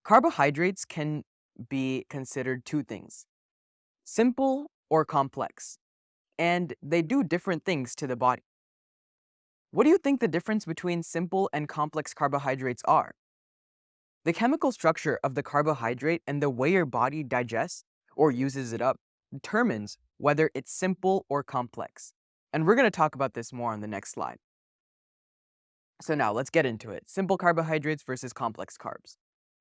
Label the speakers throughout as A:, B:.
A: Carbohydrates can be considered two things: simple or complex, and they do different things to the body. What do you think the difference between simple and complex carbohydrates are? The chemical structure of the carbohydrate and the way your body digests or uses it up determines whether it's simple or complex. And we're going to talk about this more on the next slide. So now let's get into it. Simple carbohydrates versus complex carbs.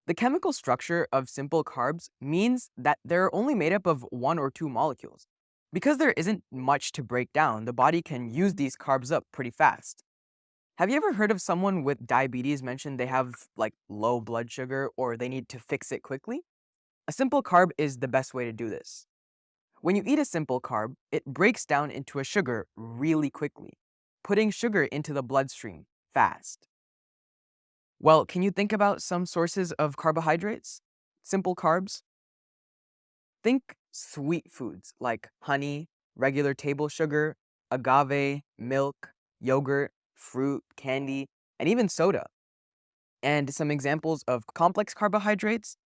A: The chemical structure of simple carbs means that they're only made up of one or two molecules. Because there isn't much to break down, the body can use these carbs up pretty fast. Have you ever heard of someone with diabetes mention they have low blood sugar or they need to fix it quickly? A simple carb is the best way to do this. When you eat a simple carb, it breaks down into a sugar really quickly, putting sugar into the bloodstream fast. Well, can you think about some sources of carbohydrates? Simple carbs? Think sweet foods like honey, regular table sugar, agave, milk, yogurt, fruit, candy, and even soda. And some examples of complex carbohydrates: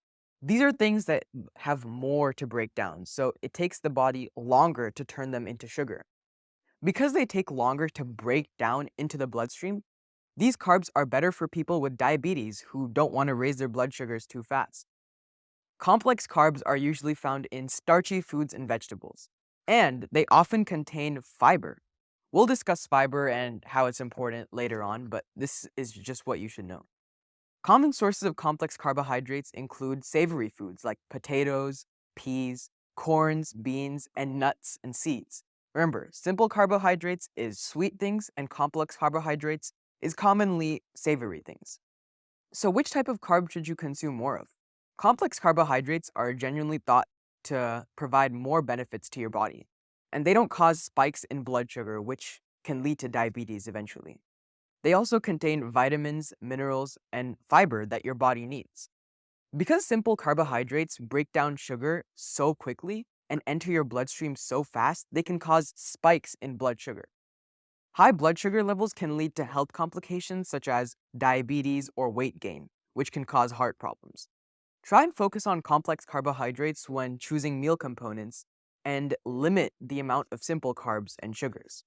A: these are things that have more to break down, so it takes the body longer to turn them into sugar. Because they take longer to break down into the bloodstream, these carbs are better for people with diabetes who don't want to raise their blood sugars too fast. Complex carbs are usually found in starchy foods and vegetables, and they often contain fiber. We'll discuss fiber and how it's important later on, but this is just what you should know. Common sources of complex carbohydrates include savory foods like potatoes, peas, corns, beans, and nuts and seeds. Remember, simple carbohydrates is sweet things, and complex carbohydrates is commonly savory things. So which type of carb should you consume more of? Complex carbohydrates are genuinely thought to provide more benefits to your body, and they don't cause spikes in blood sugar, which can lead to diabetes eventually. They also contain vitamins, minerals, and fiber that your body needs. Because simple carbohydrates break down sugar so quickly and enter your bloodstream so fast, they can cause spikes in blood sugar. High blood sugar levels can lead to health complications such as diabetes or weight gain, which can cause heart problems. Try and focus on complex carbohydrates when choosing meal components and limit the amount of simple carbs and sugars.